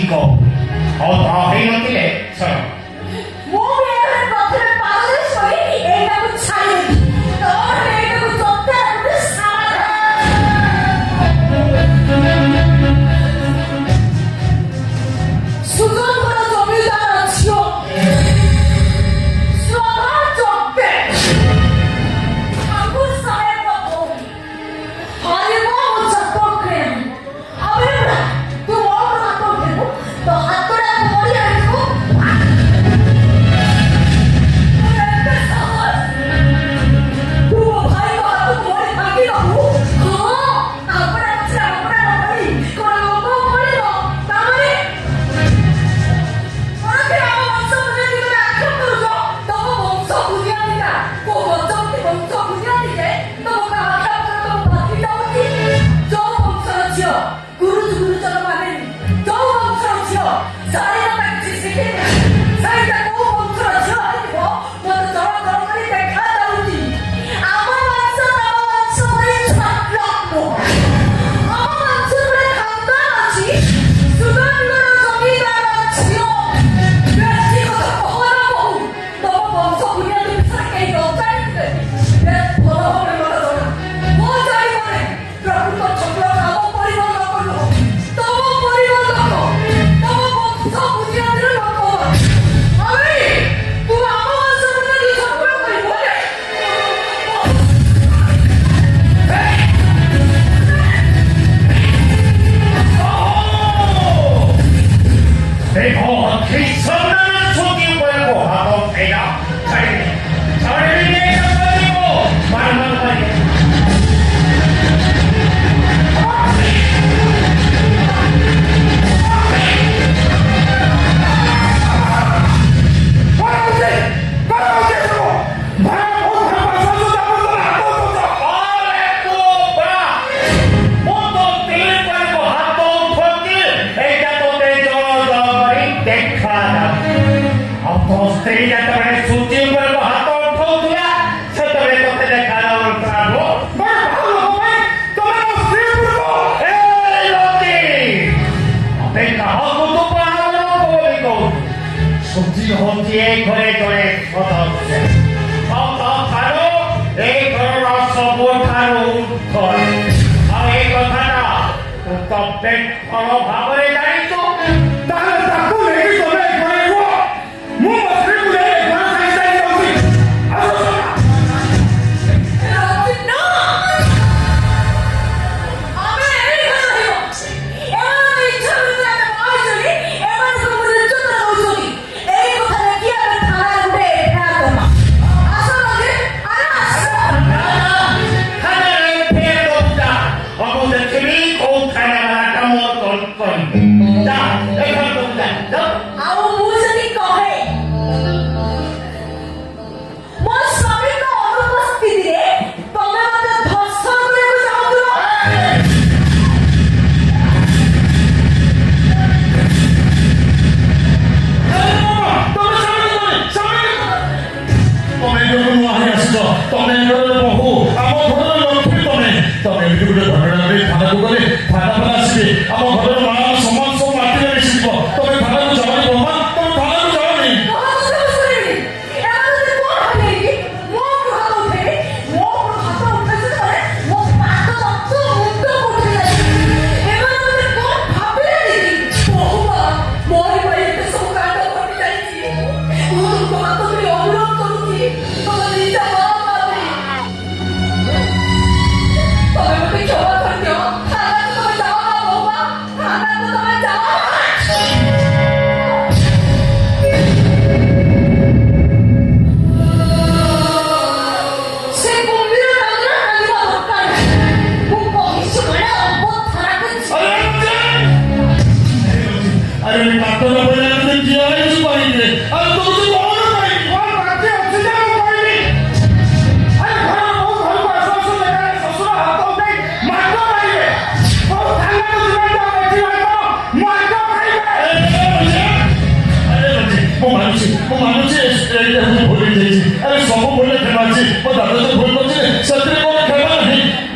को ଅଧା ହେଇନଥିଲେ ଶୁଣ ମୁଁ ବି ଏଠାରେ ପ୍ରଥମେ ପାଦରେ ଶୋଇ ଏଇଟାକୁ ଛାଡ଼ିଦେବି ତୋର ଏଇଟାକୁ ଚୋଟା ଗୋଟେ ସୁଗନ୍ଧର ଜମିଦାର ଝିଅ ଶ୍ରଦ୍ଧା ଚୋଟେ ଠାକୁର ସାହେବ ଭଉଣୀ ହରିବ ଚପକ୍ରେ ଆମେ ତୁ ମୋର ହାତ ଉଠେଇବୁ ତ ହାତଟା ମୋଡ଼ି ଆଣିବୁ ତୁ ଭାଇଙ୍କ ହାତ ମୋଡ଼ି ଭାଙ୍ଗି ଦବୁ ହଁ ଆପଣା ଅଛି ଆପଣା ନକରି କ'ଣ ଲୋକ ପଡ଼ିବ ତାମାନେ ମୋତେ ଆମ ବଂଶ ବୁଝାନ୍ତି ତମେ ଆକ୍ଷେପ କରୁଛ ତମ ବଂଶ ବୁଝାନ୍ତିଟା କୋଉ ବଂଶ ବୁଝାନ୍ତି ଯେ ତମ କାହା ତମ ପାଖି ଯାଉଛି ଯୋଉ ବଂଶର ଝିଅ ଗୁରୁଜନ ମାନେନି ଯୋଉ ବଂଶର ଝିଅ ଶାରୀରଟା କିଛି ଶିଖିନି ସେଇଟା କୋଉ ବଂଶର ଝିଅ ହେଇଥିବ ମୋତେ ଜଳ ଜଳ କରି ଦେଖାଯାଉଛି ଆମ ବଂଶ ତମ ବଂଶ ଭଳି ଛାତ୍ର ନୁହଁ ଆମ ବଂଶ ଗୋଟେ ଖାନଦାନ ଅଛି ସୁଗନ୍ଧର ଜମିଦାର ଝିଅ ବେଶୀ କଥା କହନା ବହୁ ତମ ବଂଶ ବୁନିୟାଦି ବିଷୟରେ କେହି ନ ଜାଣିଥିଲେ ବେଶ ଭଲ ଭାବରେ ମୋତେ ଜଣା ମୋ ଚାରିପଟେ ପ୍ରକୃତ ଛତ୍ର କାମ ପରିବର୍ତ୍ତନ କରିବ ତମ ପରିବର୍ତ୍ତନ ତମ ବଂଶ ବୁନିୟାଦିର ଲୋକ ଆମେ ତୁ ଆମ ବଂଶ ବୁନିୟାଦି ଛତ୍ର କରିବ देखो हथी सबने छोटी ऊपर को हाथों फेरा छाड़े ले सबने को मार मार स्त्री जतबे सूची ऊपर को हाथ उठाउला सेतबे तोते देखाला उल्टाबो बड़ भाव होय तमे स्त्री को ए लोटी अबे कहो को तो पावलो बोली को सूची होती है घरे घरे सदस्य तो थारो ए घर सब थारो घर आ ए कथाटा तो तबे फल भाबरे जाई तो ताले ताकू लेके तमे घरे को मु बसरे मुले घर साइड जाउची आसो ନା ଆମେ ଏଇ ଘରେ ରହିବ ଏମାନଙ୍କ ଇଚ୍ଛା ଅନୁସାରେ ଆମେ ବାହାରିଛନ୍ତି ଏମାନଙ୍କୁ ମୁଁ ନିର୍ଯାତନା ଦଉଛନ୍ତି ଏଇ କଥା ଦେଖି ଆମେ ଥାନାରେ ଗୋଟେ ଏଫଆଇଆର ଦବା ଆସ ନଦୀ ଆରେ ଆସ खाने फेर दोता अब देखबी को खाने वाला काम कर जा देखो दोता जा ଆଉ ମୁଁ ଯଦି କହେ ମୋ ସ୍ୱାମୀଙ୍କ ଅନୁପସ୍ଥିତିରେ ତମେ ମୋତେ ଧର୍ଷଣ କରିବାକୁ ଚାହୁଁଥିବ ତମେ ଯୋଉ ନୁଆଁ ଆସିଛ ତମେ ବହୁ ଆମ ଘରର ଲକ୍ଷ୍ମୀ ତମେ ଏମିତି ଗୋଟେ ଘଟଣାରେ ଥାନାକୁ ଗଲେ ଥାନା ବାଲା ଆସିବେ ଆମ ଘରର ମା ସମାଜ ସବୁ ମାଟିରେ ମିଶିଯିବ ତମେ ଥାନାକୁ ଯାଅନି ବୋମା ତମେ ଥାନାକୁ ଯାଅନି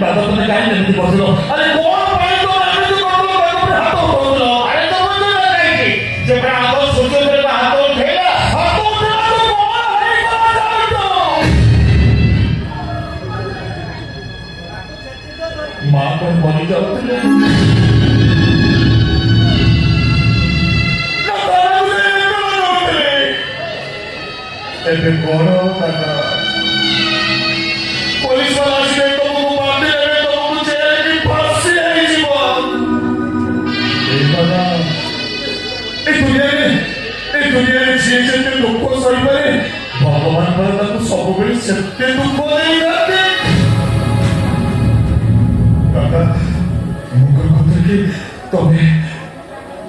दादा तुम्हें क्या नहीं पहुंच लो अरे कौन भाई तो आगे तो कर लो मैं तो हाथ उठा लो अरे तो मुझे नहीं ଏବେ କଣ ଦାଦା? ପୋଲିସ ବାଲା ଆସିଲେ ତମକୁ ବାନ୍ଧି ଦେବେ, ତମକୁ ଜେଲରେ ଫାଶୀ ହେଇଯିବ। ଦାଦା, ଏ ଦୁନିଆରେ ଯିଏ ଯେତେ ଲୋକ ସହିପାରେ, ଭଗବାନ ତାକୁ ସବୁବେଳେ ସେତେ ଦୁଃଖ ଦେଇଥାନ୍ତି। ଦାଦା, ମୁଁ କଥା କି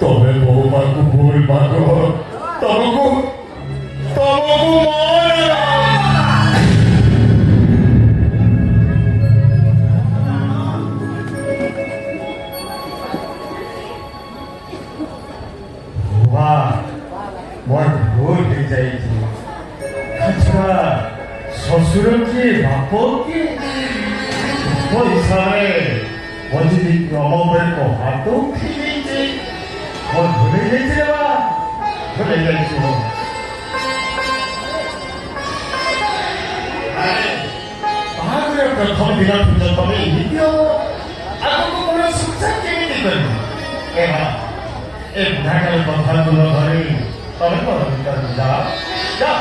ତମେ ବହୁ ମାଙ୍କୁ ଭୁଲ ମାଗ, ତମକୁ ମୋର ଭୁଲ ହେଇଯାଇଛି। ଛଡ଼ା ଶ୍ୱଶୁର କିଏ ବାପ କିଏ ମୋ ହିସାବରେ ମୋ ଯଦି ଆମ ଉପରେ ହାତ ଉଠି ଯାଇଛି, ମୋ ଭୁଲେଇ ଯାଇଛି ରେ ବା, ଭୁଲେଇ ଯାଇଛି। ବାହାଘର ପ୍ରଥମ ଦିନ ତମେ ଏମିତି ହବ, ଆଗକୁ ମୋର ସଂସାର କେମିତି କରିବ? ଏ ବୁଢ଼ାଟାର କଥା ତୁଲ ଧରି ତମେ କର ଯାଅ ଯାଅ।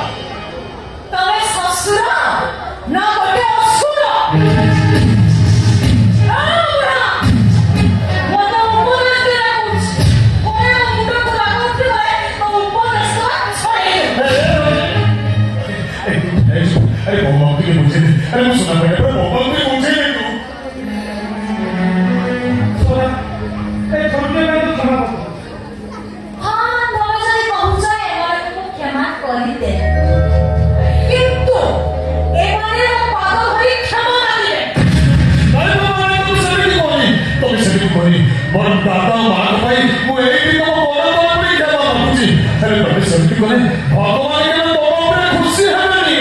ତମେ ଶ୍ୱଶୁର ନା ଗୋଟେ ଅସୁର? अरे मोहम्मद के मुझे अरे मैं सुना पड़ा पर मोहम्मद के मुझे नहीं तू सुना ए छोटे में तो क्षमा कर। हाँ तमे जदि कहूछ एमाने को क्षमा करि दे, किंतु एमाने पाद धरि क्षमा मागिले। अरे माने तो सभी कोनी मोर दादा मां भाई मु एई दिन को बड़ बड़ पड़ी क्षमा मागुची। अरे तबे सभी कोने भगवान के तो ऊपर खुशी हेबनी।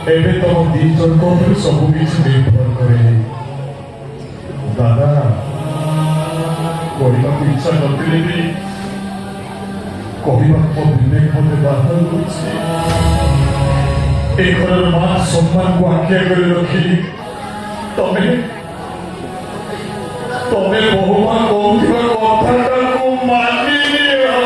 ଏବେ ତମ ଦି ଜଣଙ୍କ ଉପରେ ସବୁ କିଛି ନିର୍ଭର କରେ। ଦାଦା, କରିବାକୁ ଇଚ୍ଛା ନଥିଲେ ବି କହିବାକୁ ବିବେକ ମତେ ବାଧା କରୁଛି। ଏ ଘରର ମାନ ସମ୍ମାନକୁ ଆଖି ଆଗରେ ରଖି ତମେ ବହୁମା କହୁଥିବା କଥାଟାକୁ ମାନିନିଅ।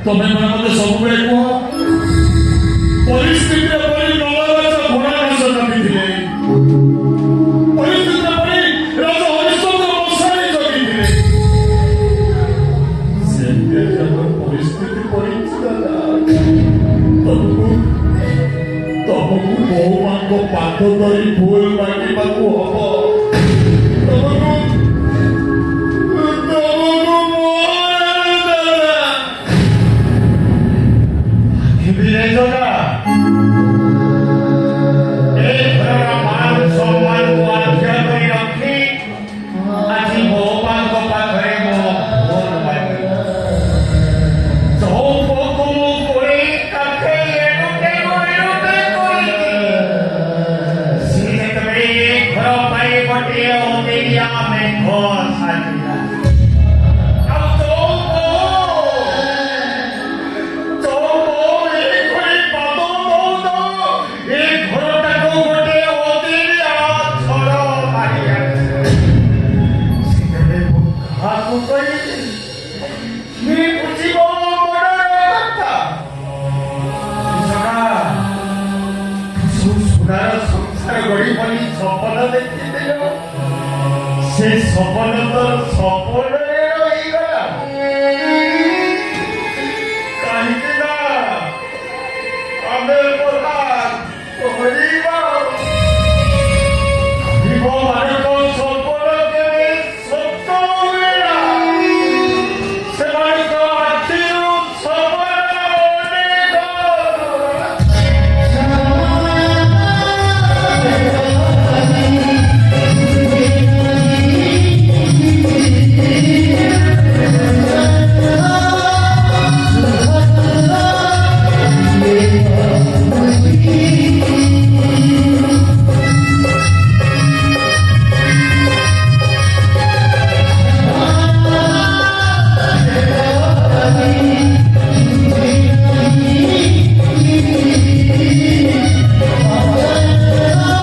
ତମେ ମାନେ ମତେ ସବୁବେଳେ କୁହ, ପରିସ୍ଥିତିରେ ପରି ନଳରାଜ ଘୋଡ଼ା ଘାସ ଜଗିଥିଲେ, ପରିସ୍ଥିତିରେ ପରି ରାଜ ହରିଶ୍ଚନ୍ଦ୍ର ମଶାଣି ଜଗିଥିଲେ। ସେମିତି ଆମର ପରିସ୍ଥିତି ପଡ଼ିଛି ଦାଦା। ତମକୁ ବହୁ ମାଙ୍କ ପାଦ ଧରି ଭୁଲ ମାଗିବାକୁ ହବ। से सपन तो सपन रहीगला कहीं ଆମେ ପ୍ରଧାନ ତମରି